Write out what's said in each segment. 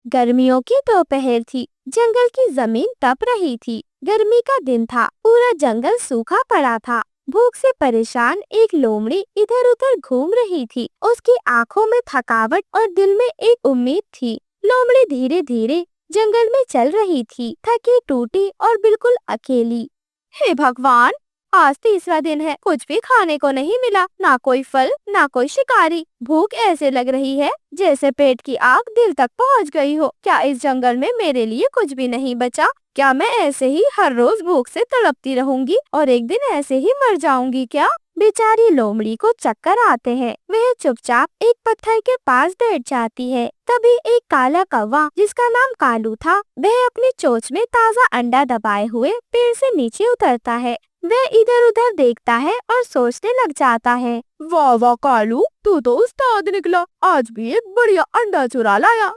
गर्मियों की दोपहर थी। जंगल की जमीन तप रही थी। गर्मी का दिन था। पूरा जंगल सूखा पड़ा था। भूख से परेशान एक लोमड़ी इधर उधर घूम रही थी। उसकी आंखों में थकावट और दिल में एक उम्मीद थी। लोमड़ी धीरे धीरे जंगल में चल रही थी, थकी टूटी और बिल्कुल अकेली। हे भगवान, आज तीसरा दिन है, कुछ भी खाने को नहीं मिला, ना कोई फल ना कोई शिकारी। भूख ऐसे लग रही है जैसे पेट की आग दिल तक पहुंच गई हो। क्या इस जंगल में मेरे लिए कुछ भी नहीं बचा? क्या मैं ऐसे ही हर रोज भूख से तड़पती रहूंगी और एक दिन ऐसे ही मर जाऊंगी क्या? बेचारी लोमड़ी को चक्कर आते हैं। वह चुपचाप एक पत्थर के पास बैठ जाती है। तभी एक काला कौवा, जिसका नाम कालू था, वह अपनी चोंच में ताजा अंडा दबाए हुए पेड़ से नीचे उतरता है। वह इधर उधर देखता है और सोचने लग जाता है, वाह वाह कालू, तू तो उस्ताद निकला। आज भी एक बढ़िया अंडा चुरा लाया।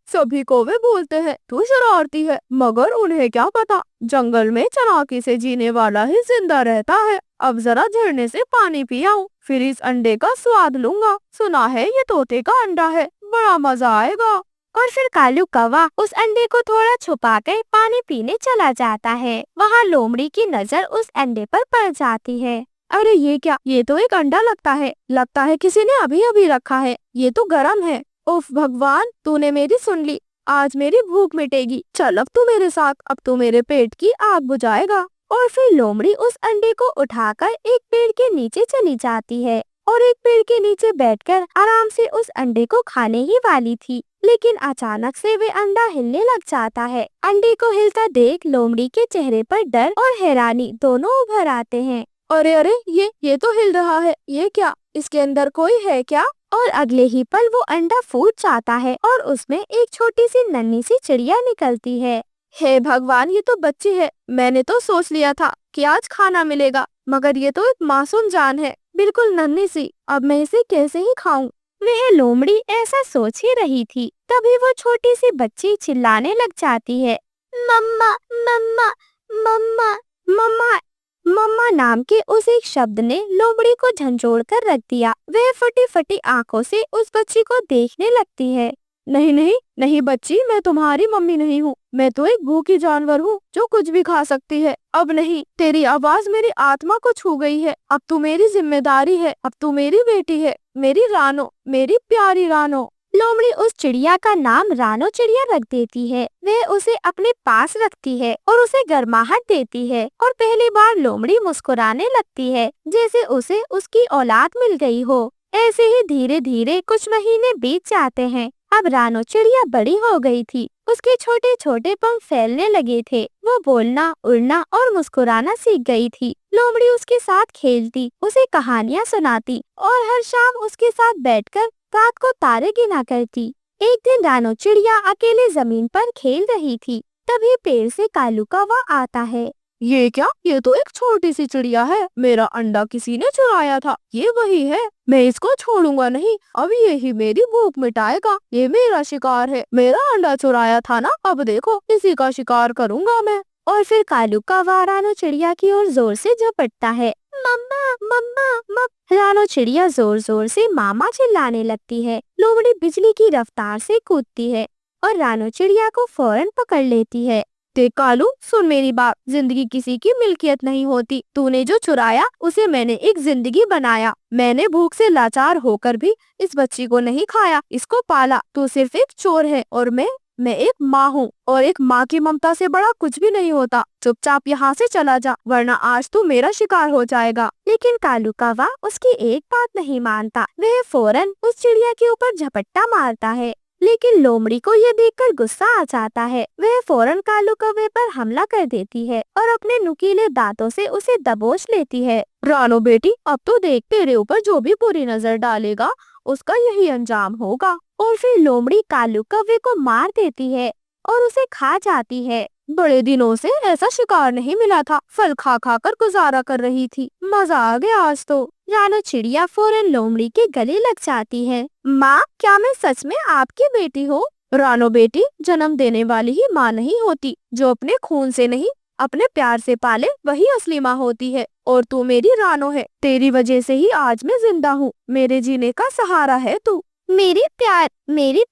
सभी कौवे बोलते हैं तू शरारती है, मगर उन्हें क्या पता जंगल में चालाकी से जीने वाला ही जिंदा रहता है। अब जरा झरने से पानी पी आऊं, फिर इस अंडे का स्वाद लूंगा। सुना है ये तोते का अंडा है, बड़ा मजा आएगा। और फिर कालू कौवा उस अंडे को थोड़ा छुपाकर पानी पीने चला जाता है। वहाँ लोमड़ी की नजर उस अंडे पर पड़ जाती है। अरे ये क्या, ये तो एक अंडा लगता है किसी ने अभी अभी रखा है। ये तो गरम है। उफ भगवान, तूने मेरी सुन ली। आज मेरी भूख मिटेगी। चल अब तू मेरे साथ, अब तू मेरे पेट की आग बुझाएगा। और फिर लोमड़ी उस अंडे को उठाकर एक पेड़ के नीचे चली जाती है और एक पेड़ के नीचे बैठकर आराम से उस अंडे को खाने ही वाली थी। लेकिन अचानक से वे अंडा हिलने लग जाता है। अंडे को हिलता देख लोमड़ी के चेहरे पर डर और हैरानी दोनों उभर आते हैं। अरे अरे, ये तो हिल रहा है। ये क्या, इसके अंदर कोई है क्या? और अगले ही पल वो अंडा फूट जाता है और उसमें एक छोटी सी नन्ही सी चिड़िया निकलती है। हे भगवान, ये तो बच्ची है। मैंने तो सोच लिया था कि आज खाना मिलेगा, मगर ये तो एक मासूम जान है, बिल्कुल नन्ही सी। अब मैं इसे कैसे ही खाऊं? वह लोमड़ी ऐसा सोच ही रही थी, तभी वो छोटी सी बच्ची चिल्लाने लग जाती है, मम्मा मम्मा मम्मा मम्मा। मम्मा नाम के उस एक शब्द ने लोमड़ी को झंझोड़ कर रख दिया। वह फटी फटी आंखों से उस बच्ची को देखने लगती है। नहीं नहीं नहीं बच्ची, मैं तुम्हारी मम्मी नहीं हूँ। मैं तो एक भूखी जानवर हूँ जो कुछ भी खा सकती है। अब नहीं, तेरी आवाज मेरी आत्मा को छू गई है। अब तू मेरी जिम्मेदारी है, अब तू मेरी बेटी है, मेरी रानो, मेरी प्यारी रानो। लोमड़ी उस चिड़िया का नाम रानो चिड़िया रख देती है। वह उसे अपने पास रखती है और उसे गर्माहट देती है और पहली बार लोमड़ी मुस्कुराने लगती है, जैसे उसे उसकी औलाद मिल गई हो। ऐसे ही धीरे धीरे कुछ महीने बीत जाते हैं। अब रानो चिड़िया बड़ी हो गई थी। उसके छोटे छोटे पंख फैलने लगे थे। वो बोलना, उड़ना और मुस्कुराना सीख गई थी। लोमड़ी उसके साथ खेलती, उसे कहानियाँ सुनाती और हर शाम उसके साथ बैठकर रात को तारे गिना करती। एक दिन रानो चिड़िया अकेले जमीन पर खेल रही थी। तभी पेड़ से कालू कौवा आता है। ये क्या, ये तो एक छोटी सी चिड़िया है। मेरा अंडा किसी ने चुराया था। ये वही है, मैं इसको छोड़ूंगा नहीं। अब यही मेरी भूख मिटाएगा। ये मेरा शिकार है, मेरा अंडा चुराया था ना। अब देखो, इसी का शिकार करूंगा मैं। और फिर कालू कौवा रानो चिड़िया की ओर जोर से झपटता है। मम्मा मम्मा मम्मा। रानो चिड़िया जोर जोर से मामा चिल्लाने लगती है। लोमड़ी बिजली की रफ्तार से कूदती है और रानो चिड़िया को फौरन पकड़ लेती है। देख कालू, सुन मेरी बात, जिंदगी किसी की मिल्कियत नहीं होती। तूने जो चुराया उसे मैंने एक जिंदगी बनाया। मैंने भूख से लाचार होकर भी इस बच्ची को नहीं खाया, इसको पाला। तू सिर्फ एक चोर है और मैं एक माँ हूँ, और एक माँ की ममता से बड़ा कुछ भी नहीं होता। चुपचाप यहाँ से चला जा, वरना आज तू मेरा शिकार हो जाएगा। लेकिन कालू कौवा उसकी एक बात नहीं मानता। वह फौरन उस चिड़िया के ऊपर झपट्टा मारता है। लेकिन लोमड़ी को ये देखकर गुस्सा आ जाता है। वह फौरन कालू कौवे पर हमला कर देती है और अपने नुकीले दांतों से उसे दबोच लेती है। रानो बेटी, अब तो देख, तेरे ऊपर जो भी बुरी नजर डालेगा उसका यही अंजाम होगा। और फिर लोमड़ी कालू कौवे को मार देती है और उसे खा जाती है। बड़े दिनों से ऐसा शिकार नहीं मिला था। फल खा खा कर गुजारा कर रही थी। मजा आ गया आज तो। रानो चिड़िया फौरन लोमड़ी के गले लग जाती है। माँ, क्या मैं सच में आपकी बेटी हूँ? रानो बेटी, जन्म देने वाली ही माँ नहीं होती। जो अपने खून से नहीं, अपने प्यार से पाले, वही असली माँ होती है। और तू मेरी रानो है। तेरी वजह से ही आज मैं जिंदा हूँ। मेरे जीने का सहारा है तू। मेरी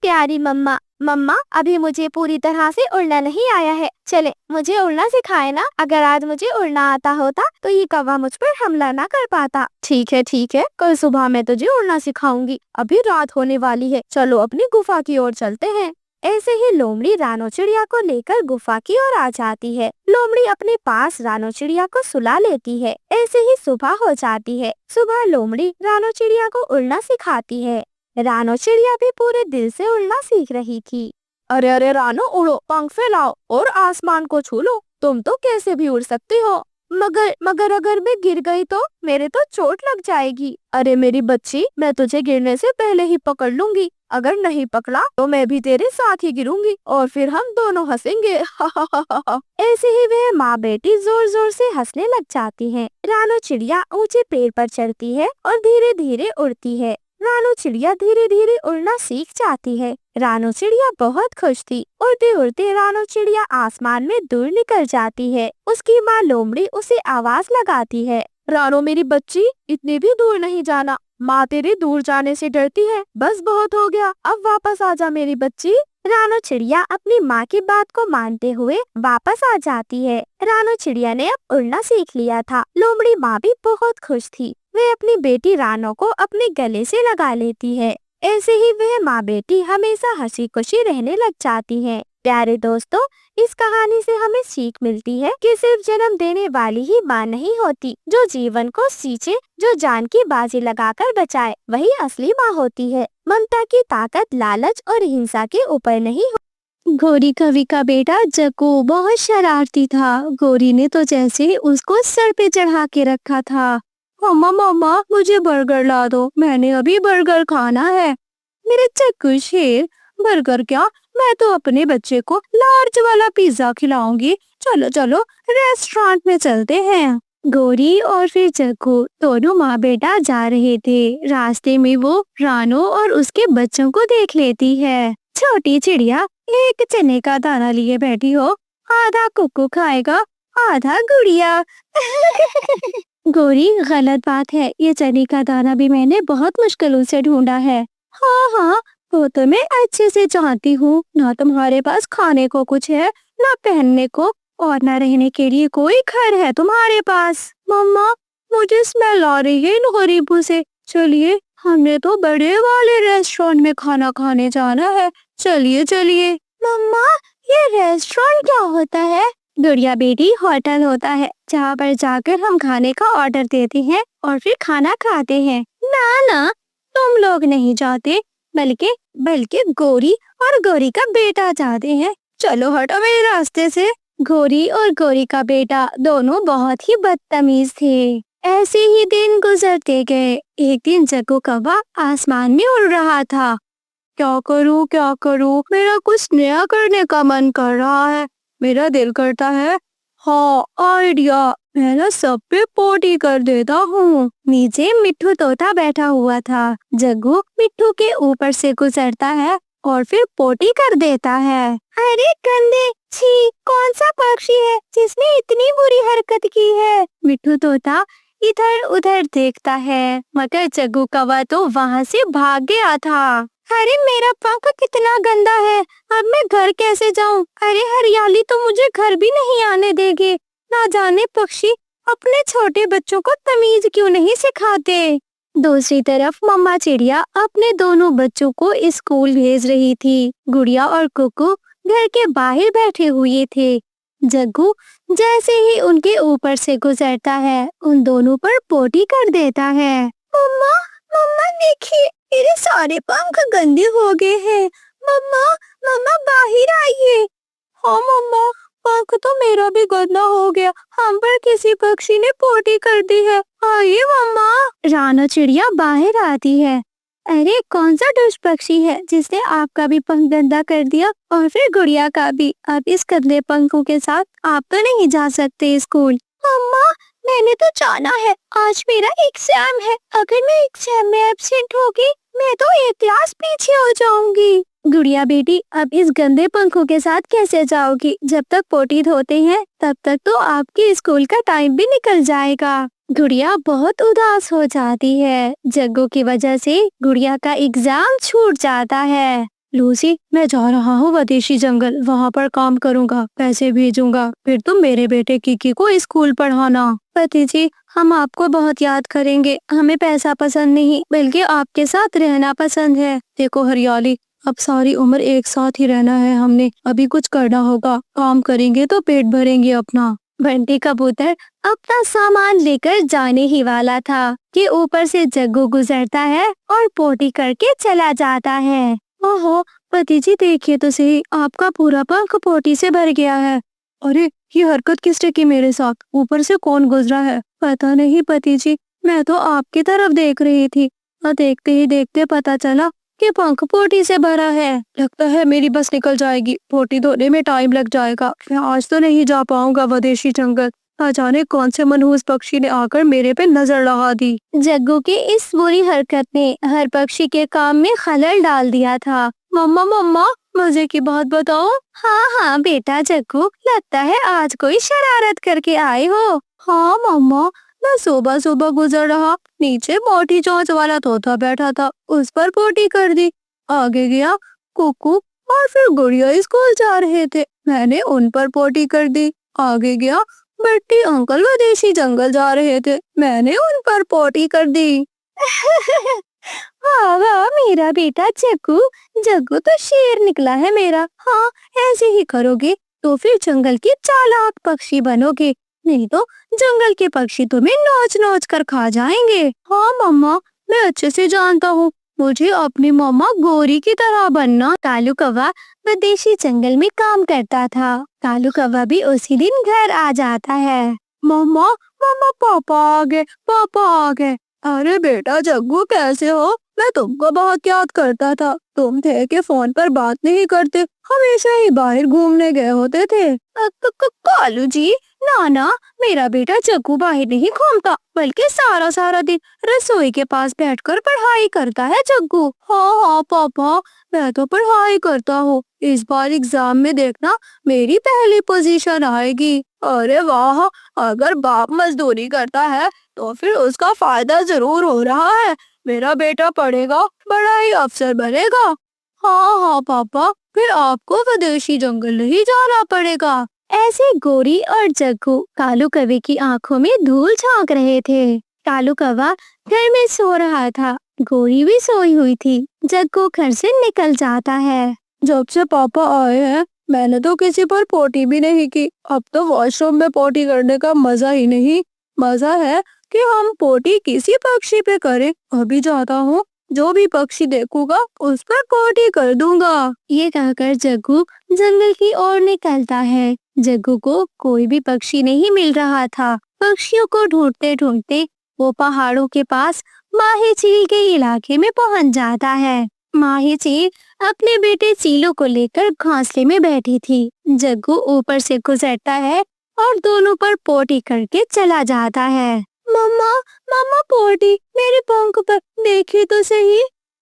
प्यारी मम्मा, मम्मा अभी मुझे पूरी तरह से उड़ना नहीं आया है, चले मुझे उड़ना सिखाए ना। अगर आज मुझे उड़ना आता होता तो ये कौवा मुझ पर हमला ना कर पाता। ठीक है, कल सुबह मैं तुझे उड़ना सिखाऊंगी। अभी रात होने वाली है, चलो अपनी गुफा की ओर चलते हैं। ऐसे ही लोमड़ी रानो चिड़िया को लेकर गुफा की ओर आ जाती है। लोमड़ी अपने पास रानो चिड़िया को सुला लेती है। ऐसे ही सुबह हो जाती है। सुबह लोमड़ी रानो चिड़िया को उड़ना सिखाती है। रानो चिड़िया भी पूरे दिल से उड़ना सीख रही थी। अरे रानो, उड़ो, पंख फैलाओ और आसमान को छू लो। तुम तो कैसे भी उड़ सकती हो। मगर अगर मैं गिर गई तो मेरे तो चोट लग जाएगी। अरे मेरी बच्ची, मैं तुझे गिरने से पहले ही पकड़ लूंगी। अगर नहीं पकड़ा तो मैं भी तेरे साथ ही गिरूंगी और फिर हम दोनों हंसेंगे। ऐसे ही वह माँ बेटी जोर जोर से हंसने लग जाती हैं। रानो चिड़िया ऊंचे पेड़ पर चढ़ती है और धीरे धीरे उड़ती है। रानो चिड़िया धीरे धीरे उड़ना सीख जाती है। रानो चिड़िया बहुत खुश थी। उड़ते उड़ते रानो चिड़िया आसमान में दूर निकल जाती है। उसकी माँ लोमड़ी उसे आवाज लगाती है, रानो मेरी बच्ची, इतनी भी दूर नहीं जाना। माँ तेरे दूर जाने से डरती है। बस बहुत हो गया, अब वापस आ जा मेरी बच्ची। रानो चिड़िया अपनी माँ की बात को मानते हुए वापस आ जाती है। रानो चिड़िया ने अब उड़ना सीख लिया था। लोमड़ी माँ भी बहुत खुश थी। वे अपनी बेटी रानो को अपने गले से लगा लेती है। ऐसे ही वह माँ बेटी हमेशा हंसी खुशी रहने लग जाती हैं। प्यारे दोस्तों, इस कहानी से हमें सीख मिलती है कि सिर्फ जन्म देने वाली ही माँ नहीं होती। जो जीवन को सींचे, जो जान की बाजी लगाकर बचाए, वही असली माँ होती है। ममता की ताकत लालच और हिंसा के ऊपर नहीं हो। गौरी कवि का बेटा जग्गू बहुत शरारती था। गौरी ने तो जैसे उसको सर पे चढ़ा के रखा था। मम्मा मुझे बर्गर ला दो, मैंने अभी बर्गर खाना है। मेरे जग्गू शेर, बर्गर क्या, मैं तो अपने बच्चे को लार्ज वाला पिज्जा खिलाऊंगी। चलो चलो रेस्टोरेंट में चलते हैं। गौरी और फिर जग्गू दोनों माँ बेटा जा रहे थे। रास्ते में वो रानो और उसके बच्चों को देख लेती है। छोटी चिड़िया एक चने का दाना लिए बैठी हो, आधा कुक्कू खाएगा आधा गुड़िया। गौरी, गलत बात है, ये चने का दाना भी मैंने बहुत मुश्किलों से ढूंढा है। हाँ, वो तो मैं अच्छे से जानती हूँ। ना तुम्हारे पास खाने को कुछ है, ना पहनने को, और ना रहने के लिए कोई घर है तुम्हारे पास। मम्मा, मुझे स्मेल आ रही है इन गरीबों से। चलिए, हमने तो बड़े वाले रेस्टोरेंट में खाना खाने जाना है। चलिए। मम्मा, ये रेस्टोरेंट क्या होता है? गुड़िया बेटी, होटल होता है जहाँ पर जाकर हम खाने का ऑर्डर देते हैं और फिर खाना खाते हैं। ना, तुम लोग नहीं जाते, बल्कि गौरी और गौरी का बेटा जाते हैं। चलो हटो मेरे रास्ते से। गौरी और गौरी का बेटा दोनों बहुत ही बदतमीज थे। ऐसे ही दिन गुजरते गए। एक दिन जग्गू कौवा आसमान में उड़ रहा था। क्या करूँ, मेरा कुछ नया करने का मन कर रहा है। मेरा दिल करता है, हाँ आइडिया, मैं ना सब पे पोटी कर देता हूँ। नीचे मिट्ठू तोता बैठा हुआ था। जग्गू मिट्ठू के ऊपर से गुजरता है और फिर पोटी कर देता है। अरे गंदे, छी, कौन सा पक्षी है जिसने इतनी बुरी हरकत की है? मिट्ठू तोता इधर उधर देखता है, मगर जग्गू कौवा तो वहाँ से भाग गया था। अरे मेरा पंख कितना गंदा है, अब मैं घर कैसे जाऊं? अरे हरियाली तो मुझे घर भी नहीं आने देगी। ना जाने पक्षी अपने छोटे बच्चों को तमीज क्यों नहीं सिखाते। दूसरी तरफ मम्मा चिड़िया अपने दोनों बच्चों को स्कूल भेज रही थी। गुड़िया और कुकू घर के बाहर बैठे हुए थे। जग्गू जैसे ही उनके ऊपर से गुजरता है, उन दोनों पर पोटी कर देता है। मम्मा देखिए, मेरे सारे पंख गंदे हो गए हैं। मम्मा बाहर आइए। हाँ मम्मा, पंख तो मेरा भी गंदा हो गया। हम पर किसी पक्षी ने पोटी कर दी है। आइए मम्मा। रानो चिड़िया बाहर आती है। अरे कौन सा दुष्ट पक्षी है जिसने आपका भी पंख गंदा कर दिया और फिर गुड़िया का भी? अब इस गंदे पंखों के साथ आप तो नहीं जा सकते स्कूल। मम्मा, मैंने तो जाना है, आज मेरा एग्जाम है। अगर मैं एग्जाम में एब्सेंट होगी, मैं तो एक क्लास पीछे हो जाऊंगी। गुड़िया बेटी, अब इस गंदे पंखों के साथ कैसे जाओगी? जब तक पोटी धोते हैं तब तक तो आपके स्कूल का टाइम भी निकल जाएगा। गुड़िया बहुत उदास हो जाती है। जग्गू की वजह से गुड़िया का एग्जाम छूट जाता है। लूसी, मैं जा रहा हूँ विदेशी जंगल, वहाँ पर काम करूँगा, पैसे भेजूंगा, फिर तुम मेरे बेटे किकी को स्कूल पढ़ाना। पति जी, हम आपको बहुत याद करेंगे, हमें पैसा पसंद नहीं बल्कि आपके साथ रहना पसंद है। देखो हरियाली, अब सारी उम्र एक साथ ही रहना है हमने, अभी कुछ करना होगा, काम करेंगे तो पेट भरेंगे अपना। बंटी कबूतर अपना सामान लेकर जाने ही वाला था कि ऊपर से जग्गू गुजरता है और पोटी करके चला जाता है। ओहो पति जी, देखिए तो सही, आपका पूरा पंख पोटी से भर गया है। अरे ये हरकत किसने की मेरे साथ? ऊपर से कौन गुजरा है? पता नहीं पति जी, मैं तो आपकी तरफ देख रही थी और देखते ही देखते पता चला कि पंख पोटी से भरा है। लगता है मेरी बस निकल जाएगी, पोटी धोने में टाइम लग जाएगा, मैं आज तो नहीं जा पाऊंगा विदेशी जंगल। न जाने कौन से मनहूस पक्षी ने आकर मेरे पे नजर लगा दी। जग्गू की इस बुरी हरकत ने हर पक्षी के काम में खलल डाल दिया था। मम्मा मम्मा, मजे की बात बताओ। हाँ हाँ बेटा जग्गू, लगता है आज कोई शरारत करके आए हो। हाँ मम्मा, मैं सुबह सुबह गुजर रहा, नीचे मोटी चोंच वाला तोता बैठा था, उस पर पोटी कर दी। आगे गया कुकू और फिर गुड़िया स्कूल जा रहे थे, मैंने उन पर पोटी कर दी। आगे गया बट्टी अंकल विदेशी जंगल जा रहे थे, मैंने उन पर पोटी कर दी। वाह वाह मेरा बेटा जग्गू, जग्गू तो शेर निकला है मेरा। हाँ ऐसे ही करोगे तो फिर जंगल की चालाक पक्षी बनोगे, नहीं तो जंगल के पक्षी तुम्हें नोच नोच कर खा जाएंगे। हाँ मम्मा, मैं अच्छे से जानता हूँ, मुझे अपनी मम्मा गौरी की तरह बनना। कालू कौवा विदेशी जंगल में काम करता था। कालू कौवा भी उसी दिन घर आ जाता है। मम्मा मम्मा, पापा आ गए, पापा आ गए। अरे बेटा जग्गू, कैसे हो? मैं तुमको बहुत याद करता था, तुम थे कि फोन पर बात नहीं करते, हमेशा ही बाहर घूमने गए होते थे। कालू जी, ना ना, मेरा बेटा जग्गू बाहर नहीं घूमता, बल्कि सारा सारा दिन रसोई के पास बैठकर पढ़ाई करता है जग्गू। हाँ हाँ पापा, मैं तो पढ़ाई करता हूँ, इस बार एग्जाम में देखना मेरी पहली पोजीशन आएगी। अरे वाह, अगर बाप मजदूरी करता है तो फिर उसका फायदा जरूर हो रहा है, मेरा बेटा पढ़ेगा, बड़ा ही अफसर बनेगा। हाँ हाँ पापा, फिर आपको विदेशी जंगल नहीं जाना पड़ेगा। ऐसे गोरी और जग्गू कालू कौवे की आंखों में धूल झांक रहे थे। कालू कौवा घर में सो रहा था, गोरी भी सोई हुई थी। जग्गू घर से निकल जाता है। जब से पापा आए हैं मैंने तो किसी पर पोटी भी नहीं की, अब तो वॉशरूम में पोटी करने का मजा ही नहीं। मजा है कि हम पोटी किसी पक्षी पे करें। अभी जाता हूँ, जो भी पक्षी देखूंगा उस पर पोटी कर दूंगा। ये कहकर जग्गू जंगल की ओर निकलता है। जग्गू को कोई भी पक्षी नहीं मिल रहा था। पक्षियों को ढूंढते ढूंढते वो पहाड़ों के पास माही चील के इलाके में पहुंच जाता है। माही चील अपने बेटे चीलू को लेकर घोंसले में बैठी थी। जग्गू ऊपर से गुजरता है और दोनों पर पोटी करके चला जाता है। मम्मा मम्मा, पोटी मेरे पंख पर, देखिए तो सही।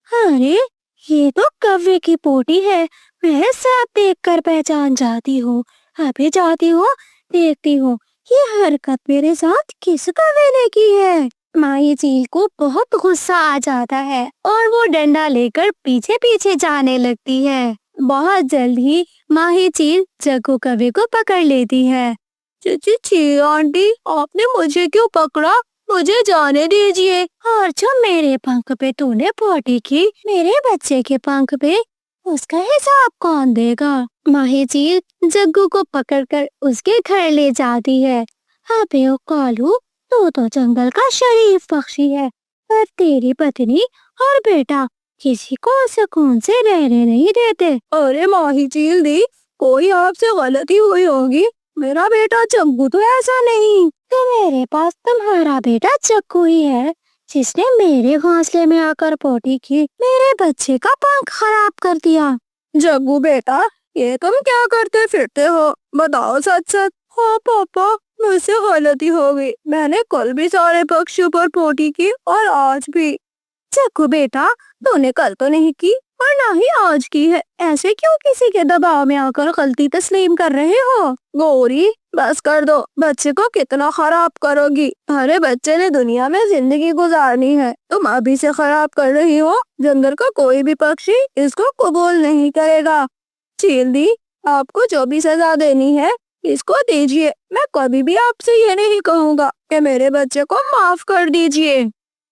अरे ये तो कौवे की पोटी है, मैं सब देखकर पहचान जाती हूँ। अभी जाती हूँ, देखती हूँ ये हरकत मेरे साथ किस कौवे ने की है। माही चील को बहुत गुस्सा आ जाता है और वो डंडा लेकर पीछे पीछे जाने लगती है। बहुत जल्द ही माही चील जग्गू कौवे को पकड़ लेती है। जी आंटी, आपने मुझे क्यों पकड़ा? मुझे जाने दीजिए। और जो मेरे पंख पे तूने पोटी की, मेरे बच्चे के पंख पे उसका हिसाब कौन देगा? माही चील जग्गू को पकड़कर उसके घर ले जाती है। अबे ओ कालू, तू तो जंगल का शरीफ पक्षी है, पर तेरी पत्नी और बेटा किसी को सुकून से रहने नहीं देते। अरे माही चील दी, कोई आपसे गलती हुई होगी, मेरा बेटा जग्गू तो ऐसा नहीं। तो मेरे पास तुम्हारा बेटा जग्गू ही है, जिसने मेरे घोंसले में आकर पोटी की, मेरे बच्चे का पंख खराब कर दिया। जग्गू बेटा, ये तुम क्या करते फिरते हो? बताओ सच सच। हाँ पापा, मुझसे गलती हो गई, मैंने कल भी सारे पक्षियों पर पोटी की और आज भी। जग्गू बेटा, तूने कल तो नहीं की, और ना ही आज की है। ऐसे क्यों किसी के दबाव में आकर गलती तस्लीम कर रहे हो? गौरी बस कर दो, बच्चे को कितना खराब करोगी। अरे बच्चे ने दुनिया में जिंदगी गुजारनी है, तुम अभी से खराब कर रही हो। जंगल का कोई भी पक्षी इसको कबूल नहीं करेगा। चील दी, आपको जो भी सजा देनी है इसको दीजिए। मैं कभी भी आपसे ये नहीं कहूँगा कि मेरे बच्चे को माफ कर दीजिए।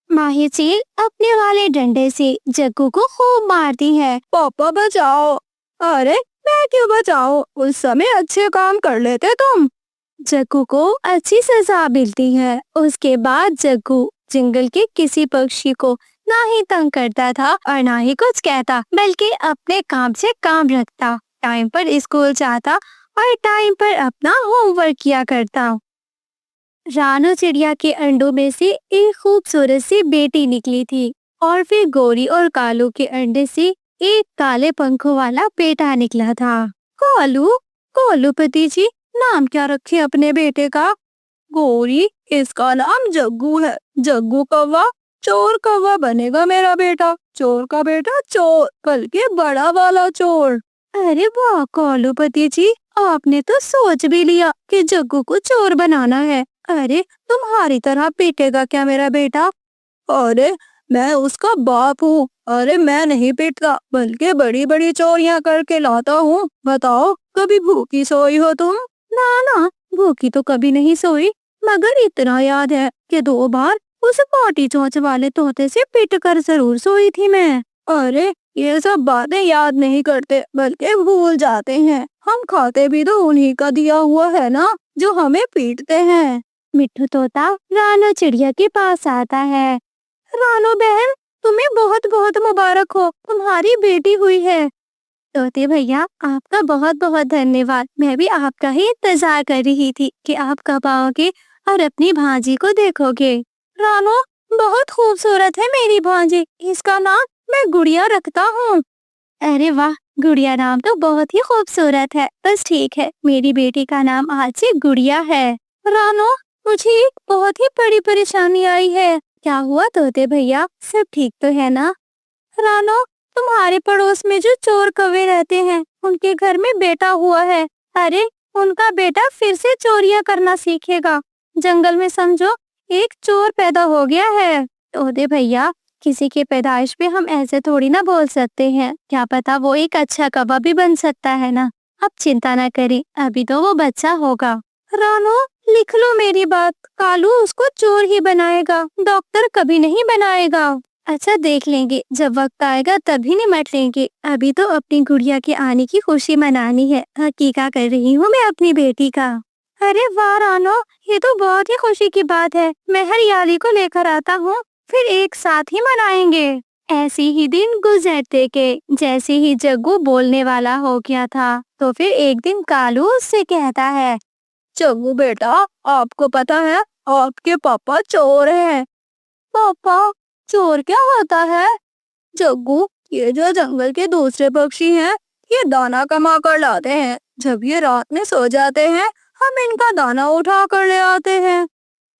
माही चील अपने वाले डंडे से जग्गू को खूब मारती है। पापा बचाओ। अरे मैं क्यों बचाऊं? उस समय अच्छे काम कर लेते तुम। जग्गू को अच्छी सजा मिलती है। उसके बाद जग्गू जंगल के किसी पक्षी को ना ही तंग करता था और ना ही कुछ कहता, बल्कि अपने काम से काम रखता, टाइम पर स्कूल जाता और टाइम पर अपना होमवर्क किया करता। रानू चिड़िया के अंडों में से एक खूबसूरत सी बेटी निकली थी और फिर गोरी और कालू के अंडे से एक काले पंखों वाला बेटा निकला था। कालू, कालू पति जी, नाम क्या रखे अपने बेटे का? गौरी, इसका नाम जग्गू है। जग्गू कौवा, चोर कौवा बनेगा मेरा बेटा। चोर का बेटा चोर, बल्कि बड़ा वाला चोर। अरे वाह कालू पति जी, आपने तो सोच भी लिया कि जग्गू को चोर बनाना है। अरे तुम्हारी तरह पीटेगा क्या मेरा बेटा? अरे मैं उसका बाप हूँ। अरे मैं नहीं पीटता, बल्कि बड़ी बड़ी चोरियां करके लाता हूँ। बताओ, कभी भूखी सोई हो तुम? ना ना, भूखी तो कभी नहीं सोई, मगर इतना याद है कि 2 बार उस पाटी चोंच वाले तोते से पिट कर जरूर सोई थी मैं। अरे ये सब बातें याद नहीं करते, बल्कि भूल जाते हैं। हम खाते भी तो उन्हीं का दिया हुआ है ना, जो हमें पीटते हैं। मिट्ठू तोता रानू चिड़िया के पास आता है। रानू बहन, तुम्हें बहुत बहुत मुबारक हो, तुम्हारी बेटी हुई है। तोते भैया, आपका बहुत बहुत धन्यवाद। मैं भी आपका ही इंतजार कर रही थी कि आप कब आओगे और अपनी भांजी को देखोगे। रानू बहुत खूबसूरत है मेरी भांजी, इसका नाम मैं गुड़िया रखता हूँ। अरे वाह, गुड़िया नाम तो बहुत ही खूबसूरत है। बस ठीक है, मेरी बेटी का नाम आज से गुड़िया है। रानू, मुझे एक बहुत ही बड़ी परेशानी आई है। क्या हुआ तोते भैया, सब ठीक तो है ना? रानू, तुम्हारे पड़ोस में जो चोर कौवे रहते हैं, उनके घर में बेटा हुआ है। अरे उनका बेटा फिर से चोरियां करना सीखेगा। जंगल में समझो एक चोर पैदा हो गया है। तोते भैया, किसी की पैदाइश पे हम ऐसे थोड़ी ना बोल सकते हैं। क्या पता वो एक अच्छा कौवा भी बन सकता है ना। आप चिंता न करें, अभी तो वो बच्चा होगा। रानू, लिख लो मेरी बात, कालू उसको चोर ही बनाएगा, डॉक्टर कभी नहीं बनाएगा। अच्छा देख लेंगे, जब वक्त आएगा तभी निमट लेंगे। अभी तो अपनी गुड़िया के आने की खुशी मनानी है। हकीका कर रही हूँ मैं अपनी बेटी का। अरे वाह रानो, ये तो बहुत ही खुशी की बात है। मैं हरियाली को लेकर आता हूँ, फिर एक साथ ही मनाएंगे। ऐसे ही दिन गुजरते के जैसे ही जग्गू बोलने वाला हो गया था, तो फिर एक दिन कालू उससे कहता है, जग्गू बेटा, आपको पता है आपके पापा चोर हैं। पापा, चोर क्या होता है? जग्गू, ये जो जंगल के दूसरे पक्षी हैं, ये दाना कमा कर लाते हैं। जब ये रात में सो जाते हैं, हम इनका दाना उठा कर ले आते हैं।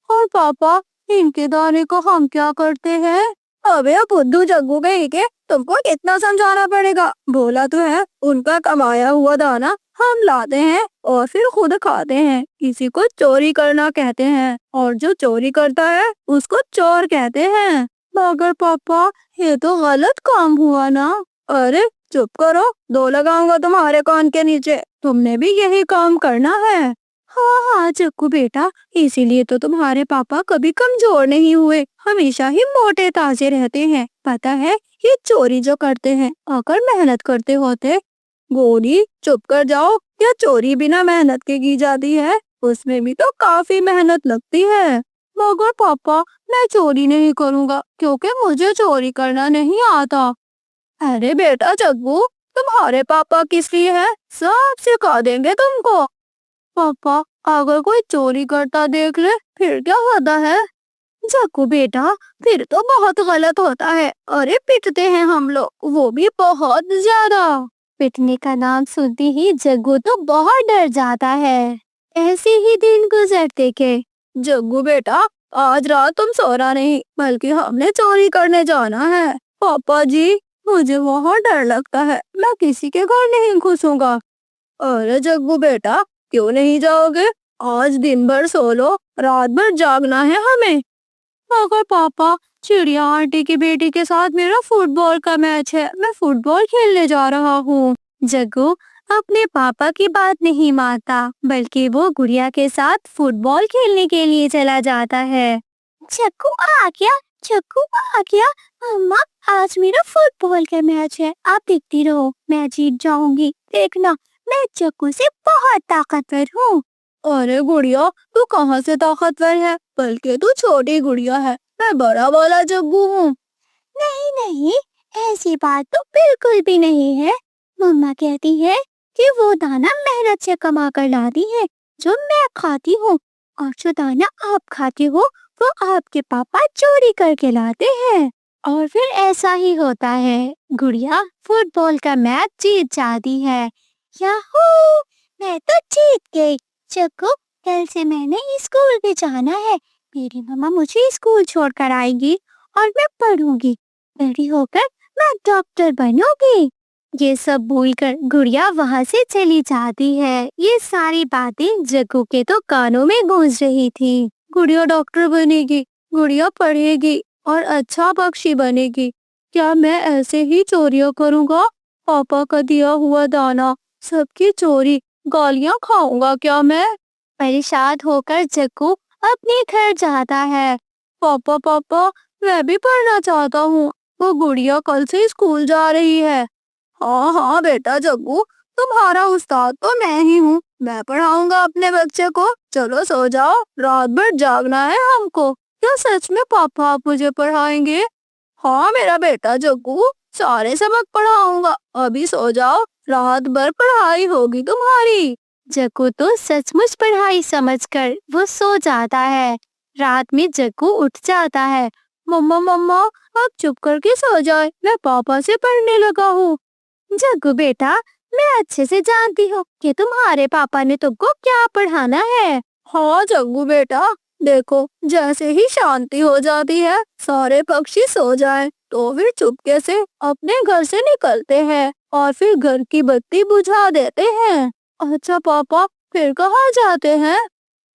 और पापा, इनके दाने को हम क्या करते हैं? अबे बुद्धू जग्गू कहीं के, तुमको कितना समझाना पड़ेगा। बोला तो है, उनका कमाया हुआ दाना हम लाते हैं और फिर खुद खाते हैं। किसी को चोरी करना कहते हैं, और जो चोरी करता है उसको चोर कहते हैं। मगर पापा, ये तो गलत काम हुआ ना। अरे चुप करो, 2 लगाऊंगा तुम्हारे कान के नीचे। तुमने भी यही काम करना है। हाँ हाँ जग्गू बेटा, इसीलिए तो तुम्हारे पापा कभी कमजोर नहीं हुए, हमेशा ही मोटे ताजे रहते हैं। पता है, ये चोरी जो करते हैं अगर मेहनत करते होते। गोरी चुप कर जाओ, या चोरी बिना मेहनत के की जाती है? उसमें भी तो काफी मेहनत लगती है। मगर पापा, मैं चोरी नहीं करूँगा, क्योंकि मुझे चोरी करना नहीं आता। अरे बेटा जग्गू, तुम्हारे पापा किस लिए है? सब सिखा देंगे तुमको। पापा, अगर कोई चोरी करता देख ले फिर क्या होता है? जग्गू बेटा, फिर तो बहुत गलत होता है। अरे पिटते हैं हम लोग, वो भी बहुत ज्यादा। पिटने का नाम सुनते ही जग्गू तो बहुत डर जाता है। ऐसे ही दिन गुजरते के। जग्गू बेटा, आज रात तुम सोना नहीं, बल्कि हमने चोरी करने जाना है। पापा जी, मुझे बहुत डर लगता है, मैं किसी के घर नहीं घुसूंगा। अरे जग्गू बेटा, क्यों नहीं जाओगे? आज दिन भर सो लो, रात भर जागना है हमें। मगर पापा, चिड़िया आंटी की बेटी के साथ मेरा फुटबॉल का मैच है, मैं फुटबॉल खेलने जा रहा हूँ। जग्गू अपने पापा की बात नहीं मानता, बल्कि वो गुड़िया के साथ फुटबॉल खेलने के लिए चला जाता है। जग्गू आ गया, जग्गू आ गया। मम्मा, आज मेरा फुटबॉल का मैच है, आप देखती रहो, मैं जीत जाऊंगी। देखना, मैं जग्गू से बहुत ताकतवर हूँ। अरे गुड़िया, तू कहाँ से ताकतवर है? बल्कि तू छोटी गुड़िया है, मैं बड़ा वाला जग्गू हूँ। नहीं नहीं, ऐसी बात तो बिल्कुल भी नहीं है। मम्मा कहती है कि वो दाना मेहनत से कमा कर लाती है, जो मैं खाती हूँ, और जो दाना आप खाते हो वो आपके पापा चोरी करके लाते हैं। और फिर ऐसा ही होता है, गुड़िया फुटबॉल का मैच जीत जाती है। याहू, मैं तो जीत गई। चक्कू, कल से मैंने स्कूल भी जाना है। मेरी मम्मा मुझे स्कूल छोड़कर आएगी और मैं पढ़ूंगी। बड़ी होकर मैं डॉक्टर बनूंगी। ये सब बोलकर गुड़िया वहाँ से चली जाती है। ये सारी बातें जग्गू के तो कानों में गूंज रही थी। गुड़िया डॉक्टर बनेगी, गुड़िया पढ़ेगी और अच्छा पक्षी बनेगी। क्या मैं ऐसे ही चोरियां करूँगा? पापा का दिया हुआ दाना, सबकी चोरी, गालियाँ खाऊंगा क्या मैं? परेशान होकर जग्गू अपने घर जाता है। पापा पापा, मैं भी पढ़ना चाहता हूँ। वो गुड़िया कल से स्कूल जा रही है। हाँ हाँ बेटा जग्गू, तुम्हारा उस्ताद तो मैं ही हूँ, मैं पढ़ाऊंगा अपने बच्चे को। चलो सो जाओ, रात भर जागना है हमको। क्या सच में पापा आप मुझे पढ़ाएंगे? हाँ मेरा बेटा जग्गू, सारे सबक पढ़ाऊंगा। अभी सो जाओ, रात भर पढ़ाई होगी तुम्हारी। जग्गू तो सचमुच पढ़ाई समझकर वो सो जाता है। रात में जग्गू उठ जाता है। मम्मा मम्मा, आप चुप करके सो जाए, मैं पापा से पढ़ने लगा हूँ। जग्गू बेटा, मैं अच्छे से जानती हूँ कि तुम्हारे पापा ने तुमको क्या पढ़ाना है। हाँ जग्गू बेटा, देखो जैसे ही शांति हो जाती है, सारे पक्षी सो जाएं, तो फिर चुपके से अपने घर से निकलते हैं और फिर घर की बत्ती बुझा देते हैं। अच्छा पापा, फिर कहाँ जाते हैं?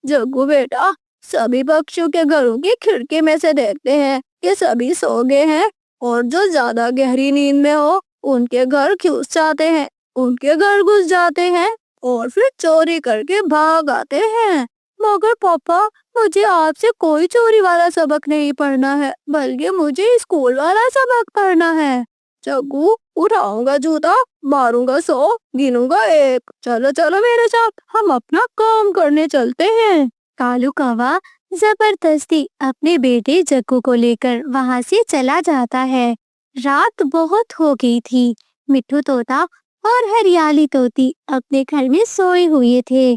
जग्गू बेटा, सभी पक्षियों के घरों की खिड़की में से देखते हैं कि सभी सो गए हैं, और जो ज्यादा गहरी नींद में हो उनके घर घुस जाते हैं, उनके घर घुस जाते हैं और फिर चोरी करके भाग आते हैं। मगर पापा, मुझे आपसे कोई चोरी वाला सबक नहीं पढ़ना है, बल्कि मुझे स्कूल वाला सबक पढ़ना है। जग्गू, उठाऊंगा जूता, मारूंगा 100, गिनूंगा 1। चलो चलो मेरे साथ, हम अपना काम करने चलते हैं। कालू कौवा जबरदस्ती अपने बेटे जग्गू को लेकर वहाँ से चला जाता है। रात बहुत हो गई थी। मिट्ठू तोता और हरियाली तोती अपने घर में सोए हुए थे।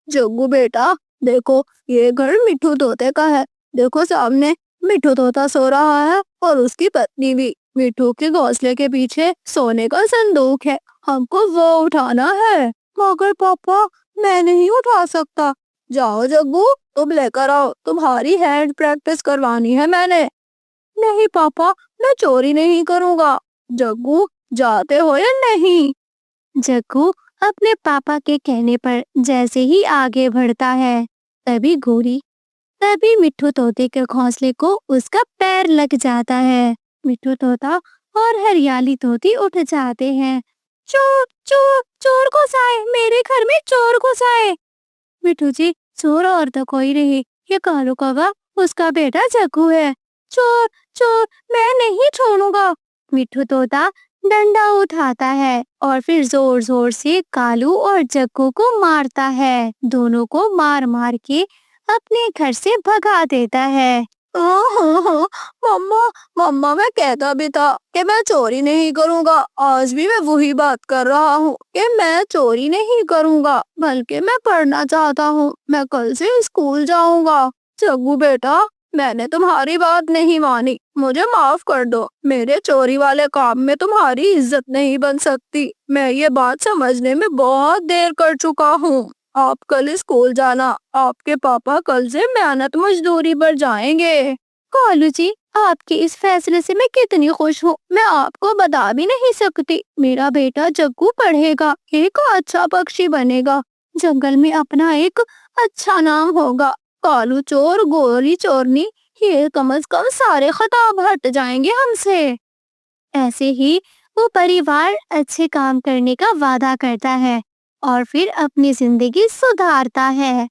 जग्गू बेटा, देखो ये घर मिट्ठू तोते का है। देखो सामने मिट्ठू तोता सो रहा है और उसकी पत्नी भी। मिट्ठू के घोंसले के पीछे सोने का संदूक है, हमको वो उठाना है। मगर पापा, मैं नहीं उठा सकता। जाओ जग्गू, तुम लेकर आओ, तुम्हारी हैंड प्रैक्टिस करवानी है मैंने। नहीं पापा, मैं चोरी नहीं करूँगा। जग्गू, जाते हो या नहीं? जग्गू अपने पापा के कहने पर जैसे ही आगे बढ़ता है, तभी मिट्ठू तोते के घोंसले को उसका पैर लग जाता है। मिट्ठू तोता और हरियाली तोती उठ जाते हैं। चोर चोर चोर घुस आए, मेरे घर में चोर घुस आए। मिट्ठू जी, चोर और तो कोई नहीं, ये कालू कौवा उसका बेटा जग्गू है। चोर चोर, मैं नहीं छोड़ूंगा। मिट्ठू तोता डंडा उठाता है और फिर जोर जोर से कालू और जग्गू को मारता है। दोनों को मार मार के अपने घर से भगा देता है। मम्मा मम्मा, मैं कहता भी था कि मैं चोरी नहीं करूँगा। आज भी मैं वही बात कर रहा हूँ कि मैं चोरी नहीं करूँगा, बल्कि मैं पढ़ना चाहता हूँ। मैं कल से स्कूल जाऊँगा। जग्गू बेटा, मैंने तुम्हारी बात नहीं मानी, मुझे माफ कर दो। मेरे चोरी वाले काम में तुम्हारी इज्जत नहीं बन सकती। मैं ये बात समझने में बहुत देर कर चुका हूँ। आप कल स्कूल जाना, आपके पापा कल से मेहनत मजदूरी पर जाएंगे। कालू जी, आपके इस फैसले से मैं कितनी खुश हूँ, मैं आपको बता भी नहीं सकती। मेरा बेटा जग्गू पढ़ेगा, एक अच्छा पक्षी बनेगा, जंगल में अपना एक अच्छा नाम होगा। कालू चोर, गोरी चोरनी, ये कम से कम सारे खिताब हट जाएंगे हमसे। ऐसे ही वो परिवार अच्छे काम करने का वादा करता है और फिर अपनी जिंदगी सुधारता है।